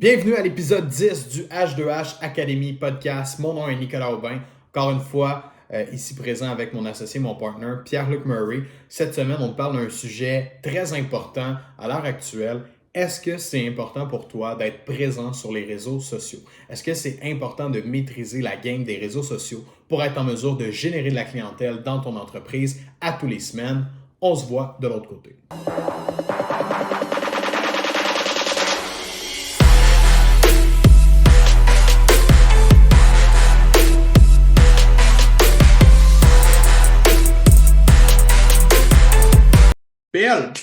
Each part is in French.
Bienvenue à l'épisode 10 du H2H Academy podcast. Mon nom est Nicolas Aubin. Encore une fois, ici présent avec mon associé, mon partner, Pierre-Luc Murray. Cette semaine, on parle d'un sujet très important à l'heure actuelle. Est-ce que c'est important pour toi d'être présent sur les réseaux sociaux? Est-ce que c'est important de maîtriser la game des réseaux sociaux pour être en mesure de générer de la clientèle dans ton entreprise à tous les semaines? On se voit de l'autre côté. PL,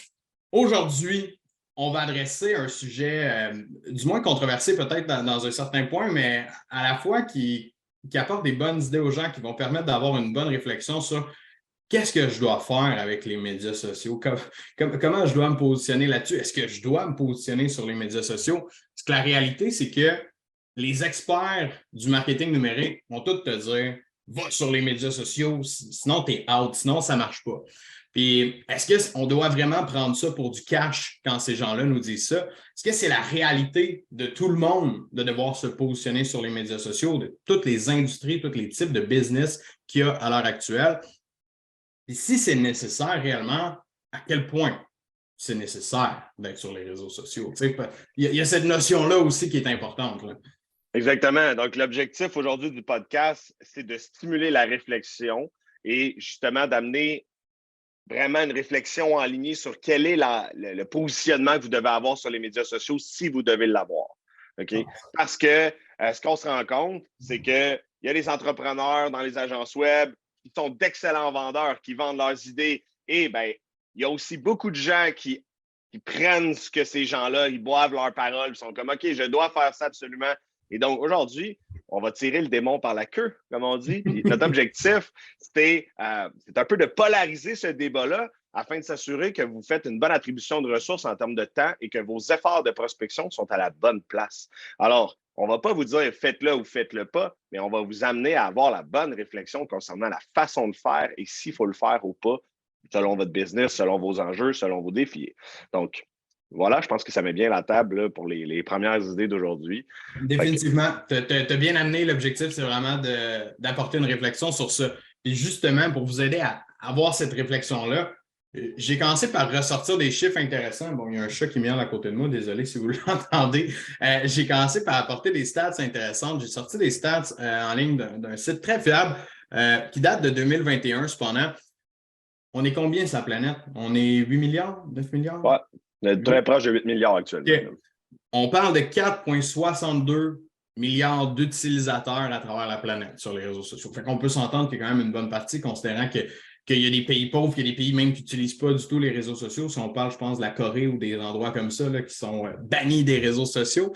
aujourd'hui, on va adresser un sujet du moins controversé peut-être dans un certain point, mais à la fois qui apporte des bonnes idées aux gens, qui vont permettre d'avoir une bonne réflexion sur qu'est-ce que je dois faire avec les médias sociaux, comment je dois me positionner là-dessus, est-ce que je dois me positionner sur les médias sociaux? Parce que la réalité, c'est que les experts du marketing numérique vont tous te dire va sur les médias sociaux, sinon tu es out, sinon ça ne marche pas. Puis, est-ce qu'on doit vraiment prendre ça pour du cash quand ces gens-là nous disent ça? Est-ce que c'est la réalité de tout le monde de devoir se positionner sur les médias sociaux, de toutes les industries, tous les types de business qu'il y a à l'heure actuelle? Et si c'est nécessaire réellement, à quel point c'est nécessaire d'être sur les réseaux sociaux? Il y a cette notion-là aussi qui est importante. Là. Exactement. Donc, l'objectif aujourd'hui du podcast, c'est de stimuler la réflexion et justement d'amener vraiment une réflexion en ligne sur quel est le positionnement que vous devez avoir sur les médias sociaux si vous devez l'avoir. OK? Parce que ce qu'on se rend compte, c'est qu'il y a des entrepreneurs dans les agences web qui sont d'excellents vendeurs, qui vendent leurs idées. Et bien, il y a aussi beaucoup de gens qui prennent ce que ces gens-là, ils boivent leurs paroles, ils sont comme OK, je dois faire ça absolument. Et donc, aujourd'hui, on va tirer le démon par la queue, comme on dit. Puis notre objectif, c'est un peu de polariser ce débat-là afin de s'assurer que vous faites une bonne attribution de ressources en termes de temps et que vos efforts de prospection sont à la bonne place. Alors, on ne va pas vous dire faites-le ou faites-le pas, mais on va vous amener à avoir la bonne réflexion concernant la façon de faire et s'il faut le faire ou pas, selon votre business, selon vos enjeux, selon vos défis. Donc, voilà, je pense que ça met bien la table là, pour les premières idées d'aujourd'hui. Définitivement. Tu as bien amené. L'objectif, c'est vraiment d'apporter une réflexion sur ça. Et justement, pour vous aider à avoir cette réflexion-là, j'ai commencé par ressortir des chiffres intéressants. Bon, il y a un chat qui miaule à côté de moi, désolé si vous l'entendez. J'ai commencé par apporter des stats intéressantes. J'ai sorti des stats en ligne d'un site très fiable qui date de 2021, cependant. On est combien sur la planète? On est 8 milliards, 9 milliards? Ouais, très proche de 8 milliards actuellement. Okay. On parle de 4,62 milliards d'utilisateurs à travers la planète sur les réseaux sociaux. Fait qu'on peut s'entendre qu'il y a quand même une bonne partie, considérant qu'il y a des pays pauvres, qu'il y a des pays même qui n'utilisent pas du tout les réseaux sociaux. Si on parle, je pense, de la Corée ou des endroits comme ça là, qui sont bannis des réseaux sociaux,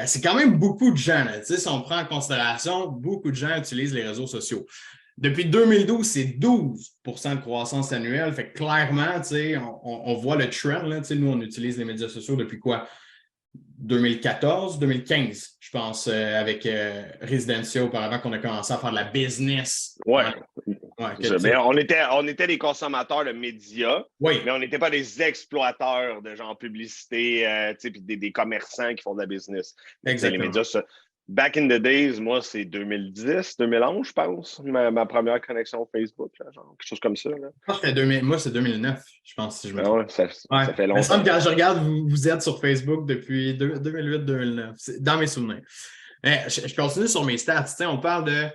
c'est quand même beaucoup de gens. Là. Si on prend en considération, beaucoup de gens utilisent les réseaux sociaux. Depuis 2012, c'est 12 de croissance annuelle. Fait que clairement, on voit le trend. Là, nous, on utilise les médias sociaux depuis quoi? 2014, 2015, je pense, avec Residential, auparavant qu'on a commencé à faire de la business. Oui. Ouais, on était des consommateurs de médias, oui. Mais on n'était pas des exploiteurs de genre publicité, puis des commerçants qui font de la business. Exactement. Les médias, back in the days, moi, c'est 2010, 2011, je pense, ma première connexion Facebook, là, genre, quelque chose comme ça. Là. Moi, c'est 2009, je pense, si je me trompe. Ouais, ça fait longtemps. Il me semble que quand je regarde, vous êtes sur Facebook depuis 2008-2009. C'est dans mes souvenirs. Je continue sur mes stats. On parle de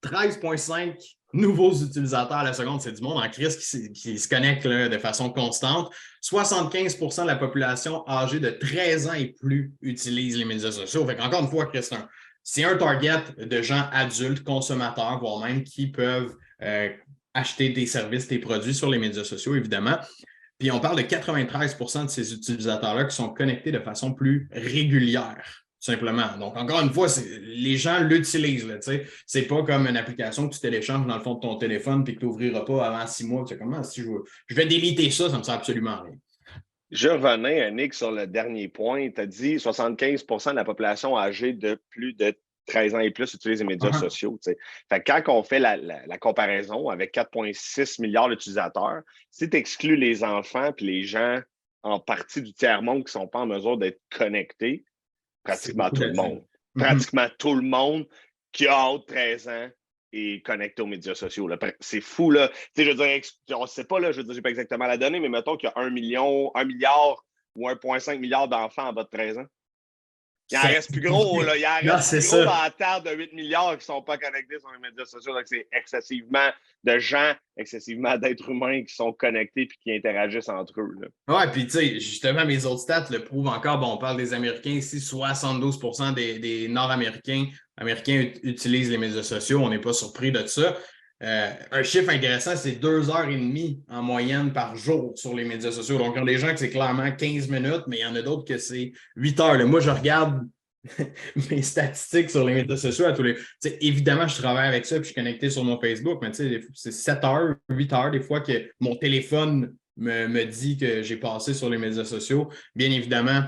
13,5 nouveaux utilisateurs à la seconde. C'est du monde en crise qui se connecte là, de façon constante. 75% de la population âgée de 13 ans et plus utilise les médias sociaux. Fait encore une fois, Christian, c'est un target de gens adultes, consommateurs, voire même qui peuvent acheter des services, des produits sur les médias sociaux, évidemment. Puis on parle de 93% de ces utilisateurs-là qui sont connectés de façon plus régulière, tout simplement. Donc, encore une fois, les gens l'utilisent. C'est pas comme une application que tu télécharges dans le fond de ton téléphone et que tu n'ouvriras pas avant 6 mois. Tu sais comment, si je vais déliter ça, ça ne me sert absolument rien. Je revenais, Nick, sur le dernier point. Tu as dit 75% de la population âgée de plus de 13 ans et plus utilise les médias sociaux. Fait que quand on fait la comparaison avec 4,6 milliards d'utilisateurs, si tu exclus les enfants et les gens en partie du tiers-monde qui ne sont pas en mesure d'être connectés, pratiquement tout le monde. Mm-hmm. Pratiquement tout le monde qui a haute de 13 ans est connecté aux médias sociaux. Là. C'est fou, là. Tu sais, je veux dire, on ne sait pas, là, je veux dire, je n'ai pas exactement la donnée, mais mettons qu'il y a 1 milliard ou 1,5 milliard d'enfants en bas de 13 ans. Il en reste plus gros, là. Il en reste plus gros dans la terre de 8 milliards qui ne sont pas connectés sur les médias sociaux. Donc, c'est excessivement de gens, excessivement d'êtres humains qui sont connectés et qui interagissent entre eux. Oui, puis tu sais, justement, mes autres stats le prouvent encore. Bon, on parle des Américains ici, 72% des Nord-Américains utilisent les médias sociaux. On n'est pas surpris de ça. Un chiffre intéressant, c'est 2h30 en moyenne par jour sur les médias sociaux. Donc, il y a des gens que c'est clairement 15 minutes, mais il y en a d'autres que c'est 8 heures. Là, moi, je regarde mes statistiques sur les médias sociaux à tous les. Évidemment, je travaille avec ça puis je suis connecté sur mon Facebook, mais c'est 7 heures, 8 heures des fois que mon téléphone me dit que j'ai passé sur les médias sociaux. Bien évidemment,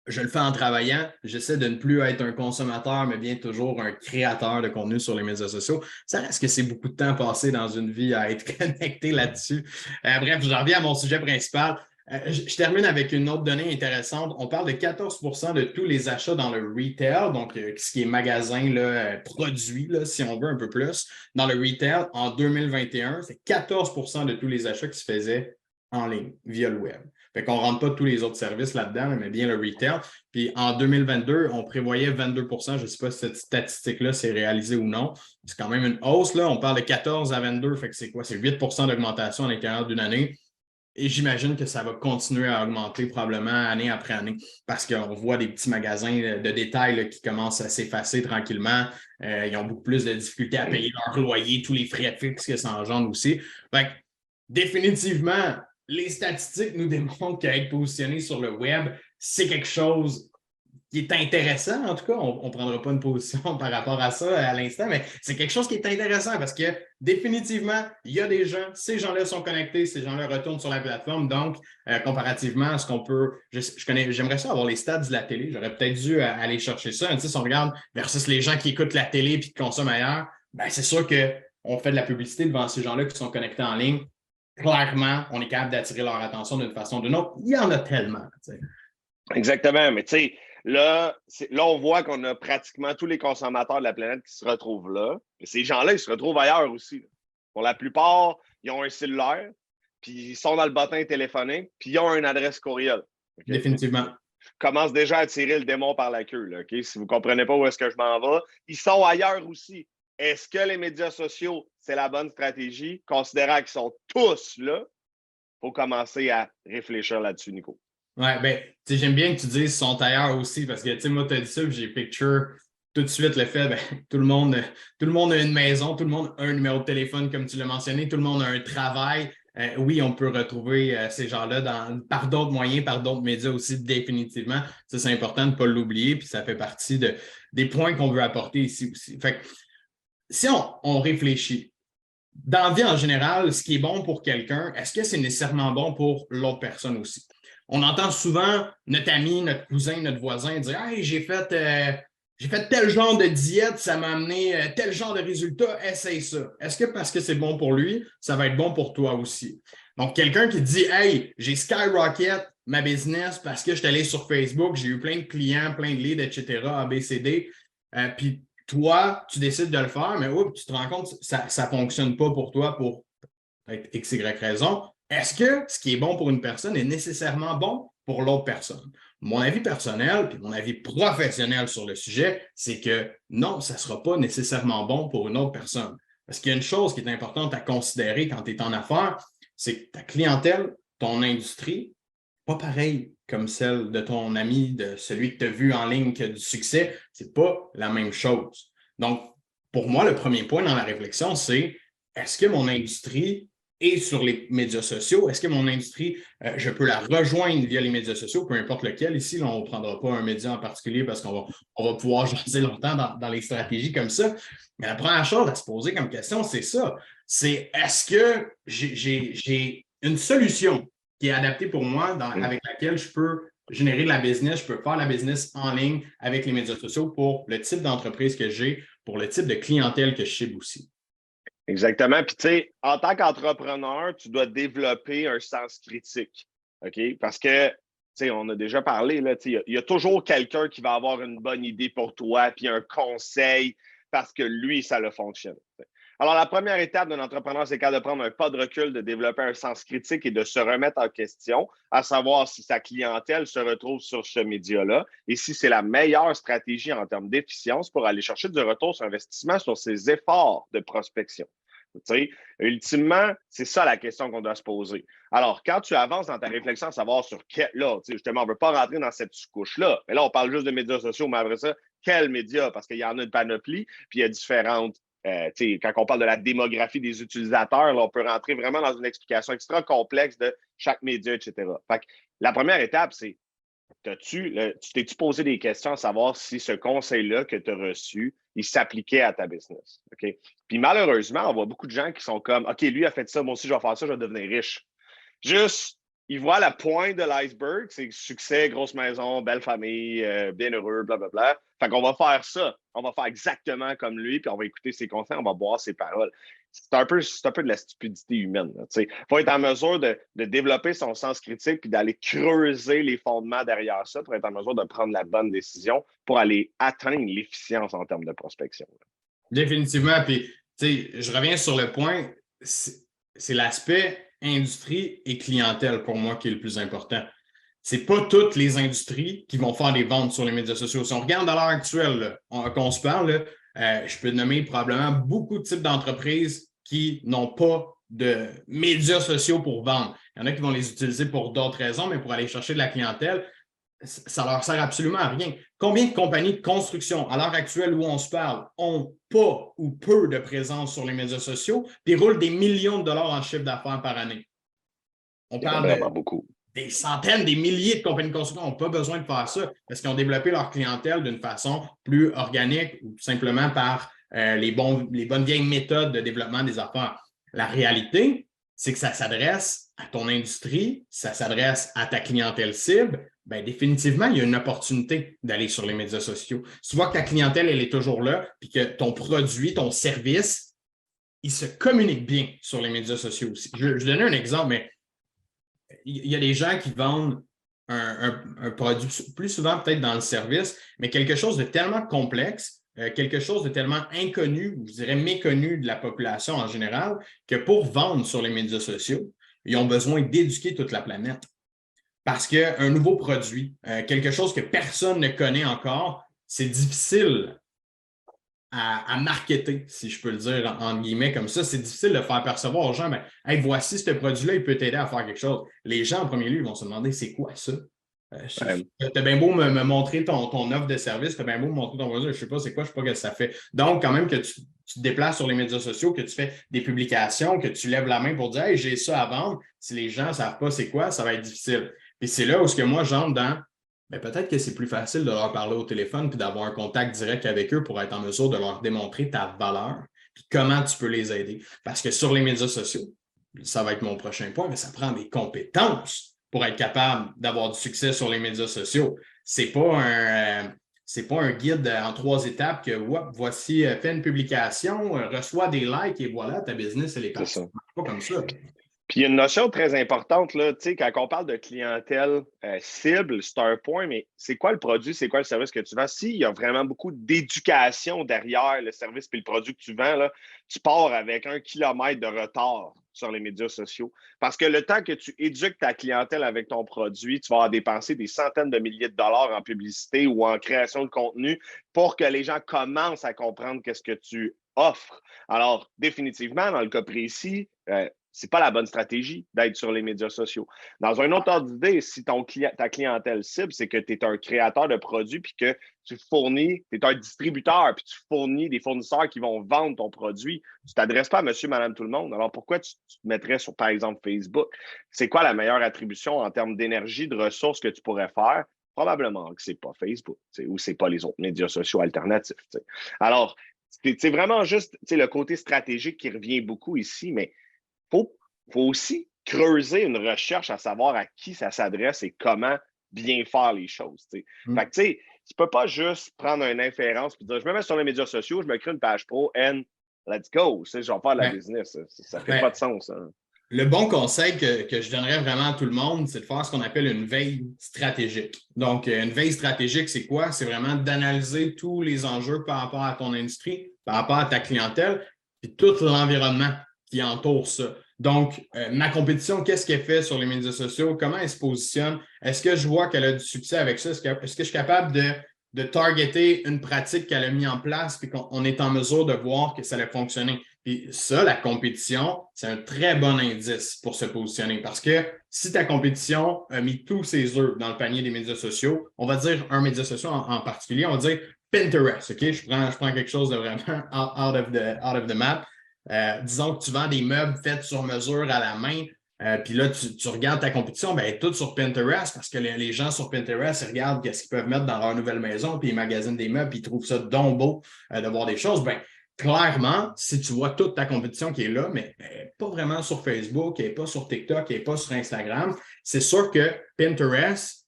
je le fais en travaillant. J'essaie de ne plus être un consommateur, mais bien toujours un créateur de contenu sur les médias sociaux. Ça reste que c'est beaucoup de temps passé dans une vie à être connecté là-dessus. Bref, j'en reviens à mon sujet principal. Je termine avec une autre donnée intéressante. On parle de 14% de tous les achats dans le retail, donc ce qui est magasin, là, produit, là, si on veut un peu plus. Dans le retail, en 2021, c'est 14% de tous les achats qui se faisaient en ligne, via le web. Fait qu'on ne rentre pas tous les autres services là-dedans, mais bien le retail. Puis en 2022, on prévoyait 22%. Je ne sais pas si cette statistique-là s'est réalisée ou non. C'est quand même une hausse, là. On parle de 14 à 22, fait que c'est quoi? C'est 8% d'augmentation à l'intérieur d'une année. Et j'imagine que ça va continuer à augmenter probablement année après année parce qu'on voit des petits magasins de détail là, qui commencent à s'effacer tranquillement. Ils ont beaucoup plus de difficultés à payer leur loyer, tous les frais fixes que ça engendre aussi. Fait que, définitivement, les statistiques nous démontrent qu'être positionné sur le web, c'est quelque chose qui est intéressant. En tout cas, on ne prendra pas une position par rapport à ça à l'instant, mais c'est quelque chose qui est intéressant parce que définitivement, il y a des gens, ces gens-là sont connectés, ces gens-là retournent sur la plateforme. Donc, comparativement à ce qu'on peut. J'aimerais ça avoir les stats de la télé. J'aurais peut-être dû aller chercher ça. Tu sais, si on regarde versus les gens qui écoutent la télé et qui consomment ailleurs, ben, c'est sûr qu'on fait de la publicité devant ces gens-là qui sont connectés en ligne. Clairement, on est capable d'attirer leur attention d'une façon ou d'une autre. Il y en a tellement. Tu sais. Exactement, mais tu sais, là, on voit qu'on a pratiquement tous les consommateurs de la planète qui se retrouvent là. Mais ces gens-là, ils se retrouvent ailleurs aussi. Là. Pour la plupart, ils ont un cellulaire, puis ils sont dans le bottin téléphonique, puis ils ont une adresse courriel. Okay? Définitivement. Je commence déjà à tirer le démon par la queue. Là, okay? Si vous ne comprenez pas où est-ce que je m'en vais, ils sont ailleurs aussi. Est-ce que les médias sociaux, c'est la bonne stratégie? Considérant qu'ils sont tous là, il faut commencer à réfléchir là-dessus, Nico. Ouais, ben, tu sais, j'aime bien que tu dises qu'ils sont ailleurs aussi parce que, tu sais, moi, tu as dit ça, j'ai picture tout de suite le fait, ben, tout le monde a une maison, tout le monde a un numéro de téléphone, comme tu l'as mentionné, tout le monde a un travail. Oui, on peut retrouver ces gens-là par d'autres moyens, par d'autres médias aussi, définitivement. Ça, c'est important de ne pas l'oublier, puis ça fait partie des points qu'on veut apporter ici aussi. Fait que, si on réfléchit, dans la vie en général, ce qui est bon pour quelqu'un, est-ce que c'est nécessairement bon pour l'autre personne aussi? On entend souvent notre ami, notre cousin, notre voisin dire « Hey, j'ai fait tel genre de diète, ça m'a amené tel genre de résultat, essaye ça. » Est-ce que parce que c'est bon pour lui, ça va être bon pour toi aussi? Donc, quelqu'un qui dit « Hey, j'ai skyrocket ma business parce que je suis allé sur Facebook, j'ai eu plein de clients, plein de leads, etc., ABCD. Puis toi, tu décides de le faire, mais tu te rends compte que ça ne fonctionne pas pour toi pour peut-être X, Y raison. Est-ce que ce qui est bon pour une personne est nécessairement bon pour l'autre personne? Mon avis personnel, puis mon avis professionnel sur le sujet, c'est que non, ça ne sera pas nécessairement bon pour une autre personne. Parce qu'il y a une chose qui est importante à considérer quand tu es en affaires, c'est que ta clientèle, ton industrie, pas pareil comme celle de ton ami, de celui que tu as vu en ligne qui a du succès, c'est pas la même chose. Donc, pour moi, le premier point dans la réflexion, c'est est-ce que mon industrie est sur les médias sociaux? Est-ce que mon industrie, je peux la rejoindre via les médias sociaux, peu importe lequel? Ici, là, on ne prendra pas un média en particulier parce qu'on va pouvoir jaser longtemps dans les stratégies comme ça. Mais la première chose à se poser comme question, c'est ça. C'est est-ce que j'ai une solution qui est adaptée pour moi, avec laquelle je peux générer de la business, je peux faire la business en ligne avec les médias sociaux pour le type d'entreprise que j'ai, pour le type de clientèle que je cible aussi. Exactement. Puis, tu sais, en tant qu'entrepreneur, tu dois développer un sens critique. OK? Parce que on a déjà parlé, là, il y a toujours quelqu'un qui va avoir une bonne idée pour toi, puis un conseil, parce que lui, ça le fonctionne. Alors, la première étape d'un entrepreneur, c'est quand de prendre un pas de recul, de développer un sens critique et de se remettre en question, à savoir si sa clientèle se retrouve sur ce média-là et si c'est la meilleure stratégie en termes d'efficience pour aller chercher du retour sur investissement sur ses efforts de prospection. Ultimement, c'est ça la question qu'on doit se poser. Alors, quand tu avances dans ta réflexion à savoir sur quel, là, justement, on ne veut pas rentrer dans cette couche-là, mais là, on parle juste de médias sociaux, mais après ça, quels médias? Parce qu'il y en a une panoplie, puis il y a différentes. Quand on parle de la démographie des utilisateurs, là, on peut rentrer vraiment dans une explication extra complexe de chaque média, etc. Fait que la première étape, c'est tu t'es-tu posé des questions à savoir si ce conseil-là que tu as reçu, il s'appliquait à ta business? OK? Puis malheureusement, on voit beaucoup de gens qui sont comme OK, lui a fait ça, moi aussi je vais faire ça, je vais devenir riche. Juste, ils voient la pointe de l'iceberg, c'est succès, grosse maison, belle famille, bien heureux, blablabla. Fait qu'on va faire ça. On va faire exactement comme lui, puis on va écouter ses conseils, on va boire ses paroles. C'est un peu de la stupidité humaine. Il faut être en mesure de développer son sens critique puis d'aller creuser les fondements derrière ça pour être en mesure de prendre la bonne décision pour aller atteindre l'efficience en termes de prospection. Définitivement. Puis, je reviens sur le point, c'est l'aspect industrie et clientèle pour moi qui est le plus important. Ce n'est pas toutes les industries qui vont faire des ventes sur les médias sociaux. Si on regarde à l'heure actuelle, qu'on se parle, je peux nommer probablement beaucoup de types d'entreprises qui n'ont pas de médias sociaux pour vendre. Il y en a qui vont les utiliser pour d'autres raisons, mais pour aller chercher de la clientèle, ça ne leur sert absolument à rien. Combien de compagnies de construction, à l'heure actuelle où on se parle, ont pas ou peu de présence sur les médias sociaux et roulent des millions de dollars en chiffre d'affaires par année? On parle vraiment beaucoup. Des centaines, des milliers de compagnies de construction n'ont pas besoin de faire ça parce qu'ils ont développé leur clientèle d'une façon plus organique ou tout simplement par les bonnes vieilles méthodes de développement des affaires. La réalité, c'est que ça s'adresse à ton industrie, ça s'adresse à ta clientèle cible. Bien, définitivement, il y a une opportunité d'aller sur les médias sociaux. Si tu vois que ta clientèle, elle est toujours là, puis que ton produit, ton service, il se communique bien sur les médias sociaux aussi. Je vais donner un exemple, mais il y a des gens qui vendent un produit plus souvent peut-être dans le service, mais quelque chose de tellement complexe, quelque chose de tellement inconnu, ou je dirais méconnu de la population en général, que pour vendre sur les médias sociaux, ils ont besoin d'éduquer toute la planète. Parce qu'un nouveau produit, quelque chose que personne ne connaît encore, c'est difficile à marketer, si je peux le dire en guillemets comme ça. C'est difficile de faire percevoir aux gens, mais hey, voici ce produit-là, il peut t'aider à faire quelque chose. Les gens, en premier lieu, vont se demander c'est quoi ça? Tu as bien beau me montrer ton offre de service, tu as bien beau me montrer ton produit, je ne sais pas c'est quoi, je ne sais pas ce que ça fait. Donc, quand même que tu te déplaces sur les médias sociaux, que tu fais des publications, que tu lèves la main pour dire hey, j'ai ça à vendre. Si les gens ne savent pas c'est quoi, ça va être difficile. Puis c'est là où ce que moi j'entre dans bien, peut-être que c'est plus facile de leur parler au téléphone puis d'avoir un contact direct avec eux pour être en mesure de leur démontrer ta valeur puis comment tu peux les aider. Parce que sur les médias sociaux, ça va être mon prochain point, mais ça prend des compétences pour être capable d'avoir du succès sur les médias sociaux. C'est pas un guide en 3 étapes que voici, fais une publication, reçois des likes et voilà, ta business, elle est partie. C'est pas comme ça. Puis il y a une notion très importante, là, quand on parle de clientèle cible, c'est un point, mais c'est quoi le produit, c'est quoi le service que tu vends? S'il y a vraiment beaucoup d'éducation derrière le service et le produit que tu vends, là, tu pars avec 1 kilomètre de retard sur les médias sociaux. Parce que le temps que tu éduques ta clientèle avec ton produit, tu vas dépenser des centaines de milliers de dollars en publicité ou en création de contenu pour que les gens commencent à comprendre qu'est-ce que tu offres. Alors, définitivement, dans le cas précis, c'est pas la bonne stratégie d'être sur les médias sociaux. Dans un autre ordre d'idée, si ta clientèle cible, c'est que tu es un créateur de produits puis que tu fournis, tu es un distributeur puis tu fournis des fournisseurs qui vont vendre ton produit, tu ne t'adresses pas à monsieur, madame, tout le monde. Alors pourquoi tu te mettrais sur, par exemple, Facebook? C'est quoi la meilleure attribution en termes d'énergie, de ressources que tu pourrais faire? Probablement que ce n'est pas Facebook ou ce n'est pas les autres médias sociaux alternatifs. T'sais. Alors, c'est vraiment juste le côté stratégique qui revient beaucoup ici, mais faut aussi creuser une recherche à savoir à qui ça s'adresse et comment bien faire les choses. Fait que, tu ne peux pas juste prendre une inférence et dire je me mets sur les médias sociaux, je me crée une page pro and let's go. Je vais faire de la business. Ça ne fait pas de sens. Hein. Le bon conseil que je donnerais vraiment à tout le monde, c'est de faire ce qu'on appelle une veille stratégique. Donc, une veille stratégique, c'est quoi? C'est vraiment d'analyser tous les enjeux par rapport à ton industrie, par rapport à ta clientèle, et tout l'environnement qui entoure ça. Donc, ma compétition, qu'est-ce qu'elle fait sur les médias sociaux? Comment elle se positionne? Est-ce que je vois qu'elle a du succès avec ça? Est-ce que je suis capable de targeter une pratique qu'elle a mis en place et qu'on est en mesure de voir que ça a fonctionné? Puis ça, la compétition, c'est un très bon indice pour se positionner parce que si ta compétition a mis tous ses œufs dans le panier des médias sociaux, on va dire un média social en particulier, on va dire Pinterest, OK? Je prends quelque chose de vraiment out of the map. Disons que tu vends des meubles faits sur mesure à la main, puis là, tu regardes ta compétition, ben, tout sur Pinterest parce que les gens sur Pinterest, ils regardent ce qu'ils peuvent mettre dans leur nouvelle maison, puis ils magasinent des meubles, puis ils trouvent ça donc beau de voir des choses. Ben, clairement, si tu vois toute ta compétition qui est là, mais elle n'est pas vraiment sur Facebook, elle n'est pas sur TikTok, elle n'est pas sur Instagram, c'est sûr que Pinterest,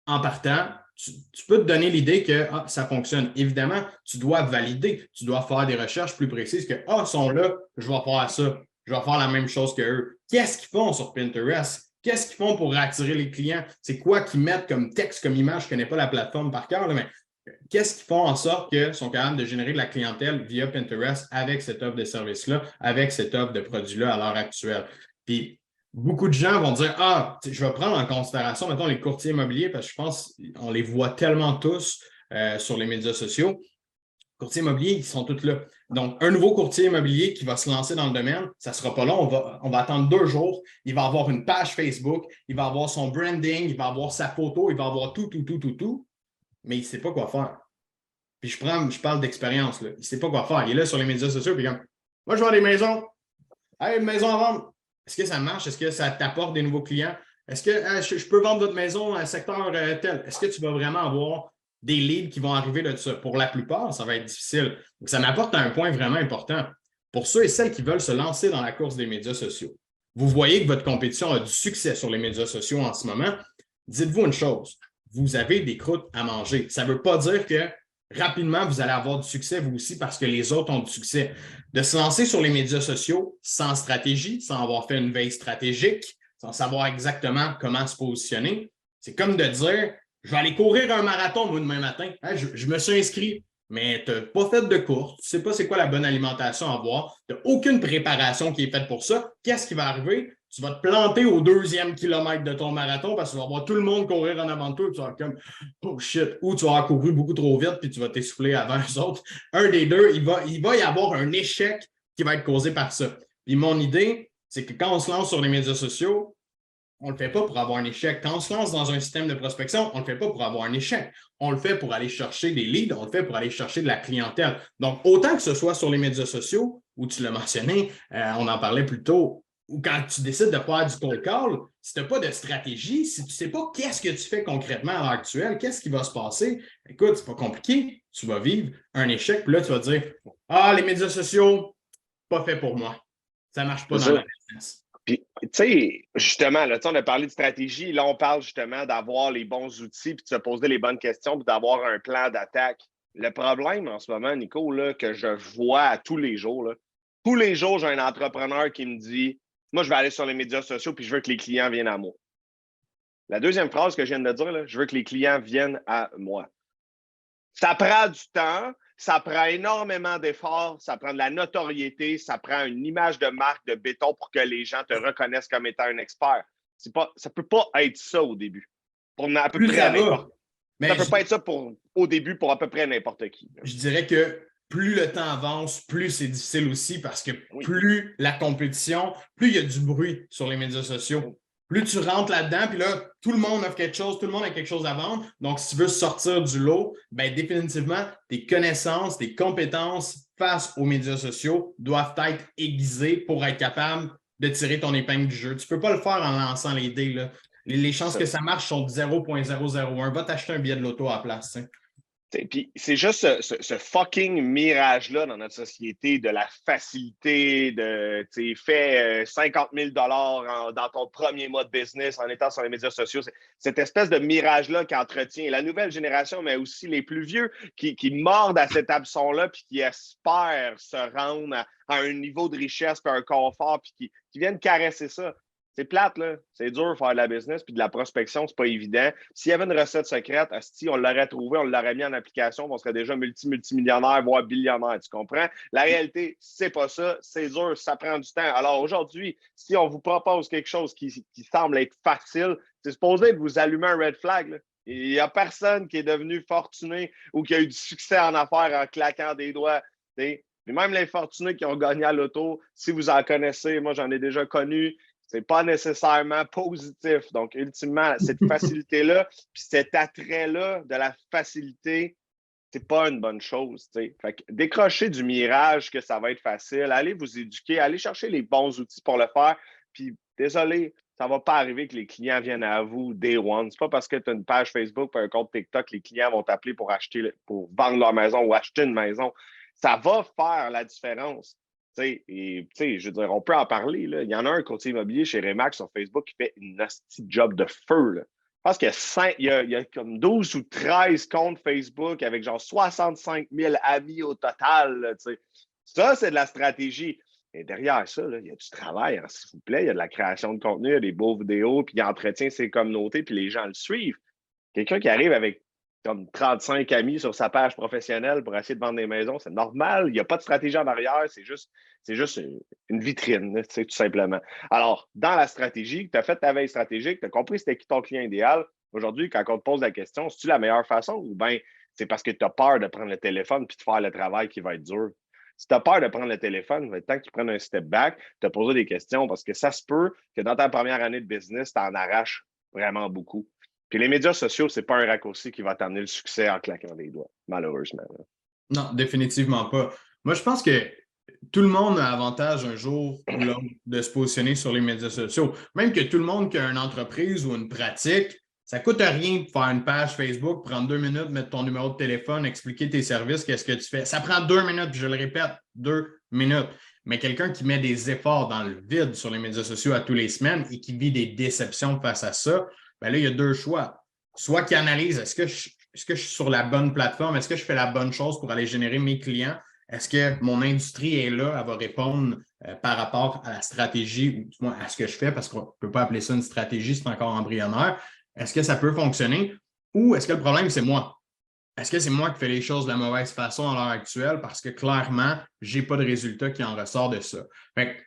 en partant, tu peux te donner l'idée que ça fonctionne. Évidemment, tu dois valider, tu dois faire des recherches plus précises que ils sont là, je vais faire ça, je vais faire la même chose qu'eux. Qu'est-ce qu'ils font sur Pinterest? Qu'est-ce qu'ils font pour attirer les clients? C'est quoi qu'ils mettent comme texte, comme image? Je ne connais pas la plateforme par cœur, mais qu'est-ce qu'ils font en sorte qu'ils sont capables de générer de la clientèle via Pinterest avec cette offre de service-là, avec cette offre de produits-là à l'heure actuelle? Puis, beaucoup de gens vont dire je vais prendre en considération, mettons, les courtiers immobiliers, parce que je pense qu'on les voit tellement tous sur les médias sociaux. Les courtiers immobiliers, ils sont tous là. Donc, un nouveau courtier immobilier qui va se lancer dans le domaine, ça ne sera pas long, on va attendre 2 jours. Il va avoir une page Facebook, il va avoir son branding, il va avoir sa photo, il va avoir tout, mais il ne sait pas quoi faire. Puis je parle d'expérience, là. Il ne sait pas quoi faire. Il est là sur les médias sociaux, puis comme, moi, je vends des maisons. Hey, une maison à vendre. Est-ce que ça marche? Est-ce que ça t'apporte des nouveaux clients? Est-ce que je peux vendre votre maison à un secteur tel? Est-ce que tu vas vraiment avoir des leads qui vont arriver de ça? Pour la plupart, ça va être difficile. Donc, ça m'apporte un point vraiment important. Pour ceux et celles qui veulent se lancer dans la course des médias sociaux, vous voyez que votre compétition a du succès sur les médias sociaux en ce moment. Dites-vous une chose, vous avez des croûtes à manger. Ça ne veut pas dire que rapidement, vous allez avoir du succès, vous aussi, parce que les autres ont du succès. De se lancer sur les médias sociaux sans stratégie, sans avoir fait une veille stratégique, sans savoir exactement comment se positionner, c'est comme de dire, je vais aller courir un marathon, moi, demain matin. Hein, je me suis inscrit, mais tu n'as pas fait de course, tu ne sais pas c'est quoi la bonne alimentation à avoir, tu n'as aucune préparation qui est faite pour ça. Qu'est-ce qui va arriver? Tu vas te planter au 2e kilomètre de ton marathon parce que tu vas voir tout le monde courir en avant de toi et tu vas être comme oh shit, ou tu vas avoir couru beaucoup trop vite puis tu vas t'essouffler avant eux autres. Un des deux, il va y avoir un échec qui va être causé par ça. Puis mon idée, c'est que quand on se lance sur les médias sociaux, on ne le fait pas pour avoir un échec. Quand on se lance dans un système de prospection, on ne le fait pas pour avoir un échec. On le fait pour aller chercher des leads, on le fait pour aller chercher de la clientèle. Donc, autant que ce soit sur les médias sociaux, où tu l'as mentionné, on en parlait plus tôt, ou quand tu décides de faire du cold call, si tu n'as pas de stratégie, si tu ne sais pas qu'est-ce que tu fais concrètement à l'heure actuelle, qu'est-ce qui va se passer, écoute, c'est pas compliqué, tu vas vivre un échec, puis là, tu vas dire les médias sociaux, pas fait pour moi. Ça ne marche pas dans la business. Puis, tu sais, justement, là, on a parlé de stratégie. Là, on parle justement d'avoir les bons outils, puis de se poser les bonnes questions, puis d'avoir un plan d'attaque. Le problème en ce moment, Nico, là, que je vois à tous les jours, j'ai un entrepreneur qui me dit moi, je vais aller sur les médias sociaux, puis je veux que les clients viennent à moi. La deuxième phrase que je viens de dire, là, je veux que les clients viennent à moi. Ça prend du temps. Ça prend énormément d'efforts, ça prend de la notoriété, ça prend une image de marque de béton pour que les gens te reconnaissent comme étant un expert. Ça ne peut pas être ça au début. Pour à peu près n'importe. Ça ne peut pas être ça au début pour à peu près n'importe qui. Je dirais que plus le temps avance, plus c'est difficile aussi parce que plus la compétition, plus il y a du bruit sur les médias sociaux. Plus tu rentres là-dedans, puis là, tout le monde offre quelque chose, tout le monde a quelque chose à vendre. Donc, si tu veux sortir du lot, bien, définitivement, tes connaissances, tes compétences face aux médias sociaux doivent être aiguisées pour être capable de tirer ton épingle du jeu. Tu ne peux pas le faire en lançant les dés, là. Les chances que ça marche sont de 0,001. Va t'acheter un billet de loto à la place. T'sais. Puis c'est juste ce fucking mirage-là dans notre société de la facilité de fais 50 000 dans ton premier mois de business en étant sur les médias sociaux. Cette espèce de mirage-là qui entretient la nouvelle génération, mais aussi les plus vieux qui mordent à cet hameçon-là puis qui espèrent se rendre à un niveau de richesse puis un confort puis qui viennent caresser ça. C'est plate, là. C'est dur de faire de la business puis de la prospection, c'est pas évident. S'il y avait une recette secrète, asti, on l'aurait trouvée, on l'aurait mis en application, on serait déjà multimillionnaire, voire billionnaire, tu comprends? La réalité, c'est pas ça. C'est dur, ça prend du temps. Alors aujourd'hui, si on vous propose quelque chose qui semble être facile, c'est supposé de vous allumer un red flag, là. Il n'y a personne qui est devenu fortuné ou qui a eu du succès en affaires en claquant des doigts. T'sais. Puis même les fortunés qui ont gagné à l'auto, si vous en connaissez, moi j'en ai déjà connu, c'est pas nécessairement positif. Donc, ultimement, cette facilité-là, puis cet attrait-là de la facilité, c'est pas une bonne chose. T'sais. Fait que décrochez du mirage que ça va être facile, allez vous éduquer, allez chercher les bons outils pour le faire. Puis, désolé, ça va pas arriver que les clients viennent à vous day one. C'est pas parce que tu as une page Facebook ou un compte TikTok que les clients vont t'appeler pour vendre leur maison ou acheter une maison. Ça va faire la différence. Je veux dire, on peut en parler. Là. Il y en a un courtier immobilier chez Remax sur Facebook qui fait une nasty job de feu. Là. Je pense qu'il y a comme 12 ou 13 comptes Facebook avec genre 65 000 amis au total. Là, ça, c'est de la stratégie. Et derrière ça, là, il y a du travail, hein, s'il vous plaît. Il y a de la création de contenu, il y a des beaux vidéos, puis il entretient ses communautés, puis les gens le suivent. Quelqu'un qui arrive avec comme 35 amis sur sa page professionnelle pour essayer de vendre des maisons, c'est normal. Il n'y a pas de stratégie en arrière, c'est juste une vitrine, tout simplement. Alors, dans la stratégie, tu as fait ta veille stratégique, tu as compris c'était qui ton client idéal. Aujourd'hui, quand on te pose la question, c'est-tu la meilleure façon ou bien c'est parce que tu as peur de prendre le téléphone puis de faire le travail qui va être dur? Si tu as peur de prendre le téléphone, il va être temps que tu prennes un step back, te poser des questions parce que ça se peut que dans ta première année de business, tu en arraches vraiment beaucoup. Puis les médias sociaux, c'est pas un raccourci qui va t'amener le succès en claquant des doigts, malheureusement. Non, définitivement pas. Moi, je pense que tout le monde a avantage un jour ou l'autre de se positionner sur les médias sociaux. Même que tout le monde qui a une entreprise ou une pratique, ça ne coûte rien de faire une page Facebook, prendre 2 minutes, mettre ton numéro de téléphone, expliquer tes services, qu'est-ce que tu fais. Ça prend 2 minutes, puis je le répète, 2 minutes. Mais quelqu'un qui met des efforts dans le vide sur les médias sociaux à tous les semaines et qui vit des déceptions face à ça, ben là, il y a deux choix. Soit qui analyse, est-ce que je suis sur la bonne plateforme? Est-ce que je fais la bonne chose pour aller générer mes clients? Est-ce que mon industrie est là? Elle va répondre par rapport à la stratégie ou du moins à ce que je fais parce qu'on ne peut pas appeler ça une stratégie, c'est encore embryonnaire. Est-ce que ça peut fonctionner? Ou est-ce que le problème, c'est moi? Est-ce que c'est moi qui fais les choses de la mauvaise façon à l'heure actuelle parce que clairement, je n'ai pas de résultat qui en ressort de ça? Fait que,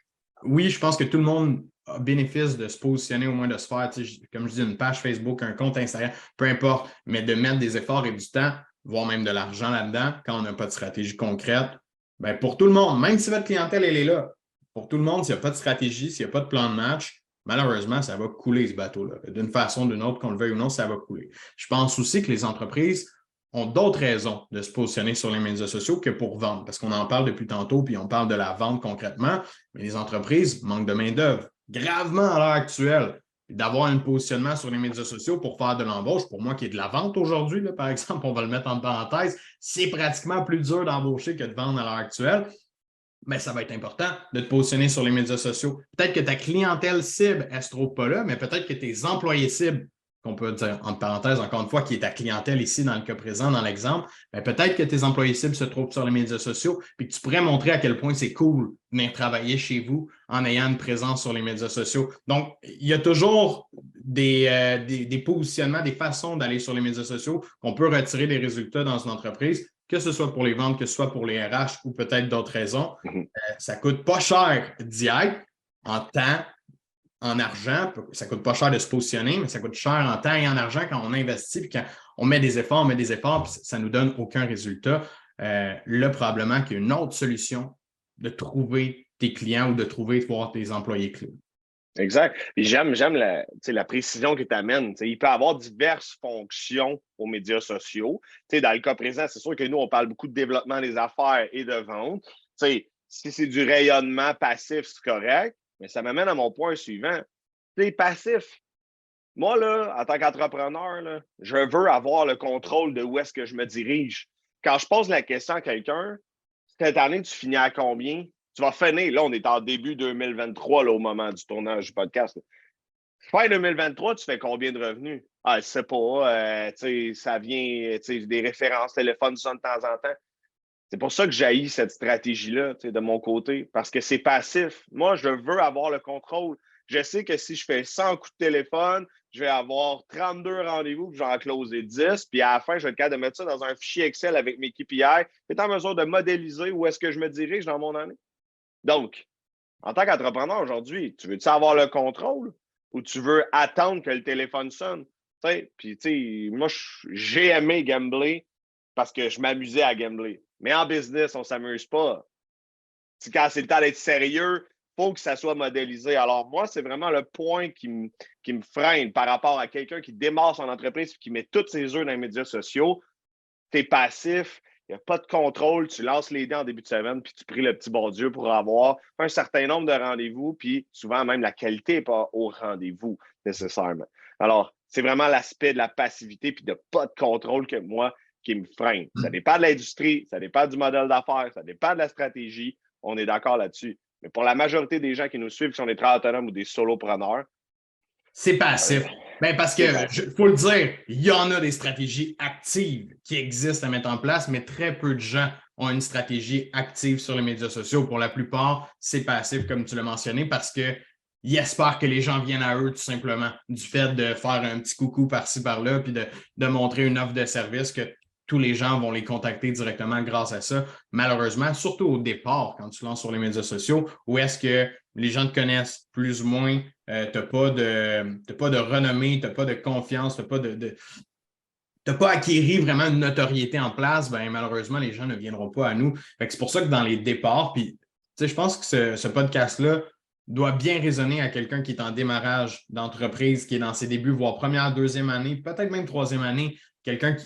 oui, je pense que tout le monde a bénéfice de se positionner, au moins de se faire, comme je dis, une page Facebook, un compte Instagram, peu importe, mais de mettre des efforts et du temps, voire même de l'argent là-dedans, quand on n'a pas de stratégie concrète, ben pour tout le monde, même si votre clientèle, elle est là, pour tout le monde, s'il n'y a pas de stratégie, s'il n'y a pas de plan de match, malheureusement, ça va couler ce bateau-là. D'une façon ou d'une autre, qu'on le veuille ou non, ça va couler. Je pense aussi que les entreprises ont d'autres raisons de se positionner sur les médias sociaux que pour vendre, parce qu'on en parle depuis tantôt, puis on parle de la vente concrètement, mais les entreprises manquent de main-d'œuvre gravement à l'heure actuelle. D'avoir un positionnement sur les médias sociaux pour faire de l'embauche, pour moi qui est de la vente aujourd'hui, par exemple, on va le mettre en parenthèse, c'est pratiquement plus dur d'embaucher que de vendre à l'heure actuelle. Mais ça va être important de te positionner sur les médias sociaux. Peut-être que ta clientèle cible, elle ne se trouve pas là, mais peut-être que tes employés cibles, qu'on peut dire entre parenthèses, encore une fois, qui est ta clientèle ici dans le cas présent, dans l'exemple, peut-être que tes employés cibles se trouvent sur les médias sociaux, puis que tu pourrais montrer à quel point c'est cool de venir travailler chez vous en ayant une présence sur les médias sociaux. Donc, il y a toujours des positionnements, des façons d'aller sur les médias sociaux qu'on peut retirer des résultats dans une entreprise, que ce soit pour les ventes, que ce soit pour les RH ou peut-être d'autres raisons. Ça ne coûte pas cher d'y être en temps, en argent. Ça ne coûte pas cher de se positionner, mais ça coûte cher en temps et en argent quand on investit, puis quand on met des efforts, puis ça ne nous donne aucun résultat. Là, probablement qu'il y a une autre solution de trouver tes clients ou de voir tes employés clés. Exact. Puis j'aime la précision que tu amènes. Il peut y avoir diverses fonctions aux médias sociaux. Dans le cas présent, c'est sûr que nous, on parle beaucoup de développement des affaires et de vente. Si c'est du rayonnement passif, c'est correct, mais ça m'amène à mon point suivant. C'est passif. Moi, là, en tant qu'entrepreneur, là, je veux avoir le contrôle de où est-ce que je me dirige. Quand je pose la question à quelqu'un, cette année, tu finis à combien? Tu vas finir. Là, on est en début 2023 là, au moment du tournage du podcast. Fin 2023, tu fais combien de revenus? Ah, je sais pas. Ça vient, des références, téléphone sonne de temps en temps. C'est pour ça que j'haïs cette stratégie-là, de mon côté, parce que c'est passif. Moi, je veux avoir le contrôle. Je sais que si je fais 100 coups de téléphone, je vais avoir 32 rendez-vous, puis j'en closer 10, puis à la fin, je vais être capable de mettre ça dans un fichier Excel avec mes KPI, et en mesure de modéliser où est-ce que je me dirige dans mon année. Donc, en tant qu'entrepreneur aujourd'hui, tu veux-tu avoir le contrôle ou tu veux attendre que le téléphone sonne? Puis, moi, j'ai aimé gambler parce que je m'amusais à gambler. Mais en business, on ne s'amuse pas. Quand c'est le temps d'être sérieux, il faut que ça soit modélisé. Alors, moi, c'est vraiment le point qui me freine par rapport à quelqu'un qui démarre son entreprise et qui met tous ses œufs dans les médias sociaux. Tu es passif, il n'y a pas de contrôle, tu lances les dés en début de semaine, puis tu pries le petit bon Dieu pour avoir un certain nombre de rendez-vous, puis souvent même la qualité n'est pas au rendez-vous nécessairement. Alors, c'est vraiment l'aspect de la passivité puis de pas de contrôle que moi qui me freine. Ça dépend de l'industrie, ça dépend du modèle d'affaires, ça dépend de la stratégie. On est d'accord là-dessus. Mais pour la majorité des gens qui nous suivent, qui sont des travailleurs autonomes ou des solopreneurs, C'est passif. Ben parce que, il faut le dire, il y en a des stratégies actives qui existent à mettre en place, mais très peu de gens ont une stratégie active sur les médias sociaux. Pour la plupart, c'est passif, comme tu l'as mentionné, parce qu'ils espèrent que les gens viennent à eux tout simplement, du fait de faire un petit coucou par-ci, par-là, puis de montrer une offre de service que tous les gens vont les contacter directement grâce à ça. Malheureusement, surtout au départ, quand tu lances sur les médias sociaux, où est-ce que les gens te connaissent plus ou moins, tu n'as pas de renommée, tu n'as pas de confiance, tu n'as pas acquéri vraiment une notoriété en place, ben, malheureusement, les gens ne viendront pas à nous. C'est pour ça que dans les départs, puis je pense que ce podcast-là doit bien résonner à quelqu'un qui est en démarrage d'entreprise, qui est dans ses débuts, voire première, deuxième année, peut-être même troisième année, quelqu'un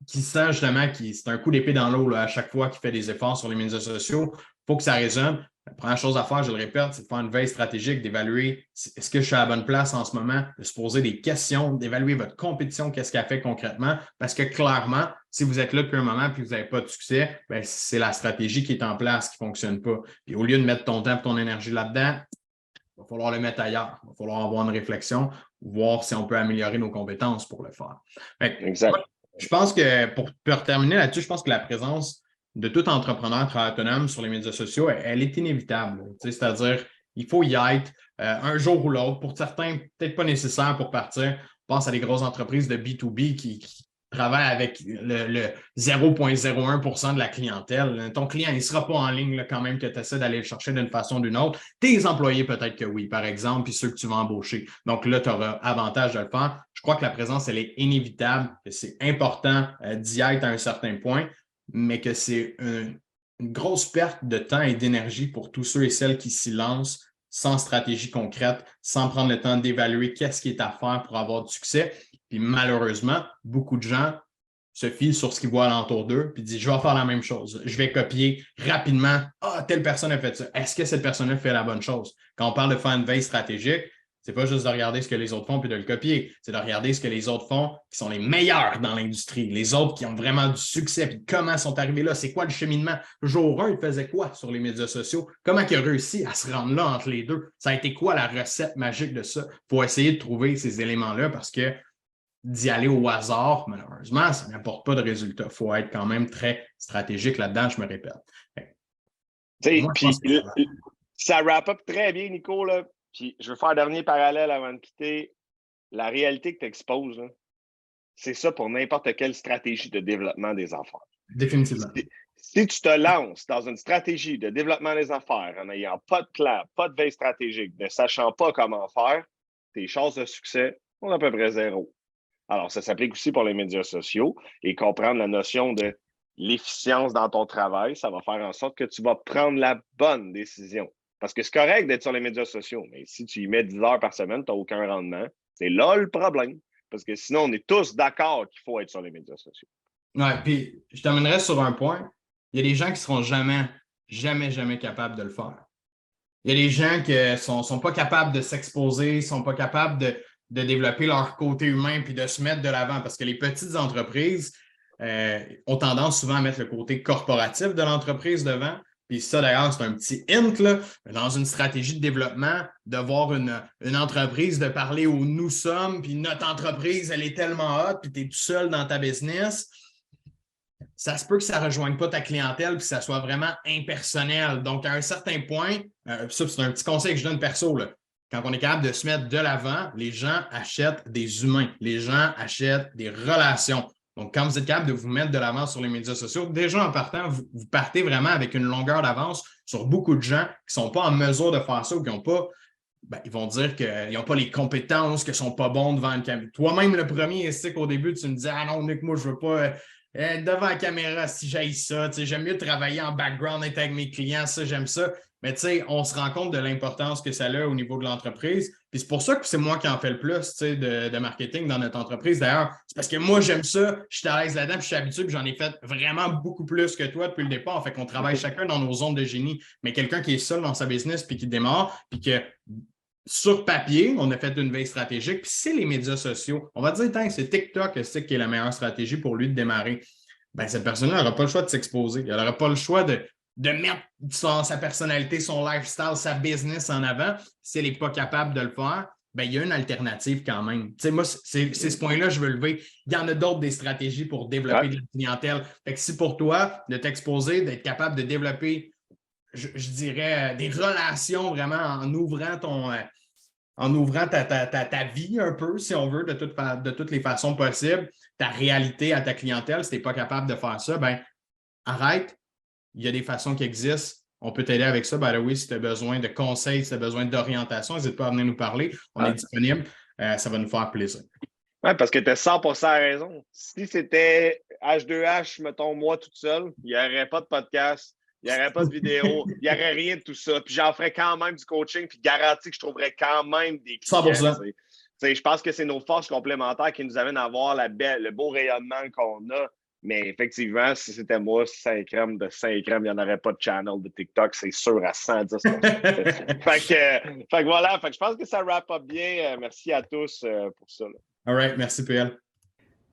qui sent justement que c'est un coup d'épée dans l'eau à chaque fois qu'il fait des efforts sur les médias sociaux. Il faut que ça résonne. La première chose à faire, je le répète, c'est de faire une veille stratégique, d'évaluer est-ce que je suis à la bonne place en ce moment, de se poser des questions, d'évaluer votre compétition, qu'est-ce qu'elle fait concrètement, parce que clairement, si vous êtes là depuis un moment et que vous n'avez pas de succès, ben, c'est la stratégie qui est en place qui ne fonctionne pas. Puis au lieu de mettre ton temps et ton énergie là-dedans, il va falloir le mettre ailleurs. Il va falloir avoir une réflexion, voir si on peut améliorer nos compétences pour le faire. exact. Je pense que pour terminer là-dessus, je pense que la présence de tout entrepreneur travailleur autonome sur les médias sociaux, elle est inévitable. C'est-à-dire, il faut y être un jour ou l'autre. Pour certains, peut-être pas nécessaire pour partir. Je pense à des grosses entreprises de B2B qui travaillent avec le 0,01% de la clientèle. Ton client, il ne sera pas en ligne là, quand même que tu essaies d'aller le chercher d'une façon ou d'une autre. Tes employés, peut-être que oui, par exemple, puis ceux que tu vas embaucher. Donc là, tu auras avantage de le faire. Je crois que la présence, elle est inévitable, que c'est important d'y être à un certain point, mais que c'est une grosse perte de temps et d'énergie pour tous ceux et celles qui s'y lancent sans stratégie concrète, sans prendre le temps d'évaluer qu'est-ce qui est à faire pour avoir du succès. Puis malheureusement, beaucoup de gens se fient sur ce qu'ils voient alentour d'eux, puis disent, je vais faire la même chose. Je vais copier rapidement. Ah, telle personne a fait ça. Est-ce que cette personne-là fait la bonne chose? Quand on parle de faire une veille stratégique, c'est pas juste de regarder ce que les autres font puis de le copier. C'est de regarder ce que les autres font qui sont les meilleurs dans l'industrie. Les autres qui ont vraiment du succès puis comment ils sont arrivés là. C'est quoi le cheminement? Jour 1, ils faisaient quoi sur les médias sociaux? Comment ils ont réussi à se rendre là entre les deux? Ça a été quoi la recette magique de ça? Il faut essayer de trouver ces éléments-là parce que d'y aller au hasard, malheureusement, ça n'apporte pas de résultat. Il faut être quand même très stratégique là-dedans, je me répète. Moi, ça wrap up très bien, Nico. Là. Puis je veux faire un dernier parallèle avant de quitter. La réalité que tu exposes, c'est ça pour n'importe quelle stratégie de développement des affaires. Définitivement. Si tu te lances dans une stratégie de développement des affaires en n'ayant pas de plan, pas de veille stratégique, ne sachant pas comment faire, tes chances de succès sont à peu près zéro. Alors, ça s'applique aussi pour les médias sociaux et comprendre la notion de l'efficience dans ton travail, ça va faire en sorte que tu vas prendre la bonne décision. Parce que c'est correct d'être sur les médias sociaux, mais si tu y mets 10 heures par semaine, tu n'as aucun rendement. C'est là le problème. Parce que sinon, on est tous d'accord qu'il faut être sur les médias sociaux. Oui, puis je terminerai sur un point. Il y a des gens qui ne seront jamais capables de le faire. Il y a des gens qui ne sont pas capables de s'exposer, ne sont pas capables de développer leur côté humain puis de se mettre de l'avant parce que les petites entreprises ont tendance souvent à mettre le côté corporatif de l'entreprise devant. Puis ça, d'ailleurs, c'est un petit hint, là, dans une stratégie de développement, de voir une entreprise, de parler où nous sommes, puis notre entreprise, elle est tellement hot, puis tu es tout seul dans ta business. Ça se peut que ça ne rejoigne pas ta clientèle, puis que ça soit vraiment impersonnel. Donc, à un certain point, ça, c'est un petit conseil que je donne perso, là. Quand on est capable de se mettre de l'avant, les gens achètent des humains, les gens achètent des relations. Donc, quand vous êtes capable de vous mettre de l'avant sur les médias sociaux, déjà en partant, vous partez vraiment avec une longueur d'avance sur beaucoup de gens qui ne sont pas en mesure de faire ça ou qui n'ont pas, ils vont dire qu'ils n'ont pas les compétences, qu'ils ne sont pas bons devant une caméra. Toi-même, le premier, c'est qu'au début, tu me disais, ah non, Nick, moi, je ne veux pas être devant la caméra si j'aille ça. J'aime mieux travailler en background, être avec mes clients, ça, j'aime ça. Mais tu sais, on se rend compte de l'importance que ça a au niveau de l'entreprise. Puis c'est pour ça que c'est moi qui en fais le plus de marketing dans notre entreprise. D'ailleurs, c'est parce que moi, j'aime ça, je suis à l'aise là-dedans, puis je suis habitué, puis j'en ai fait vraiment beaucoup plus que toi depuis le départ. Fait qu'on travaille chacun dans nos zones de génie. Mais quelqu'un qui est seul dans sa business, puis qui démarre, puis que sur papier, on a fait une veille stratégique, puis c'est les médias sociaux. On va dire, c'est TikTok qui est la meilleure stratégie pour lui de démarrer. Cette personne-là n'aura pas le choix de s'exposer. Elle n'aura pas le choix de mettre sa personnalité, son lifestyle, sa business en avant. Si elle n'est pas capable de le faire, il y a une alternative quand même. Moi, c'est ce point-là que je veux lever. Il y en a d'autres des stratégies pour développer de la clientèle. Fait que si pour toi, de t'exposer, d'être capable de développer, je dirais, des relations vraiment en ouvrant ta vie un peu, si on veut, de toutes les façons possibles, ta réalité à ta clientèle, si tu n'es pas capable de faire ça, arrête. Il y a des façons qui existent. On peut t'aider avec ça. Oui, si tu as besoin de conseils, si tu as besoin d'orientation, n'hésite pas à venir nous parler. On est disponible. Ça va nous faire plaisir. Oui, parce que tu as 100% raison. Si c'était H2H, mettons, moi toute seule, il n'y aurait pas de podcast, il n'y aurait pas de vidéo, il n'y aurait rien de tout ça. Puis j'en ferais quand même du coaching, puis garanti que je trouverais quand même des clients. 100%. Je pense que c'est nos forces complémentaires qui nous amènent à avoir le beau rayonnement qu'on a. Mais effectivement, si c'était moi, 5 grammes de 5 grammes, il n'y en aurait pas de channel de TikTok, c'est sûr, à 110%. fait que voilà, je pense que ça wrap up bien. Merci à tous pour ça. All right, merci PL.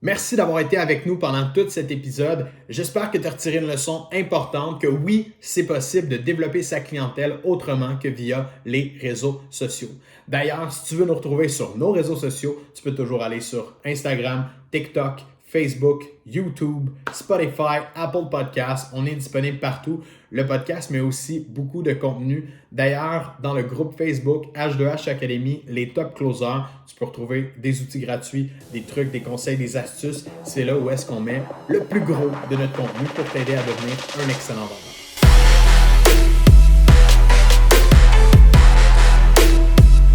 Merci d'avoir été avec nous pendant tout cet épisode. J'espère que tu as retiré une leçon importante, que oui, c'est possible de développer sa clientèle autrement que via les réseaux sociaux. D'ailleurs, si tu veux nous retrouver sur nos réseaux sociaux, tu peux toujours aller sur Instagram, TikTok, Facebook, YouTube, Spotify, Apple Podcasts. On est disponible partout. Le podcast, mais aussi beaucoup de contenu. D'ailleurs, dans le groupe Facebook H2H Academy, les top closers, tu peux retrouver des outils gratuits, des trucs, des conseils, des astuces. C'est là où est-ce qu'on met le plus gros de notre contenu pour t'aider à devenir un excellent vendeur.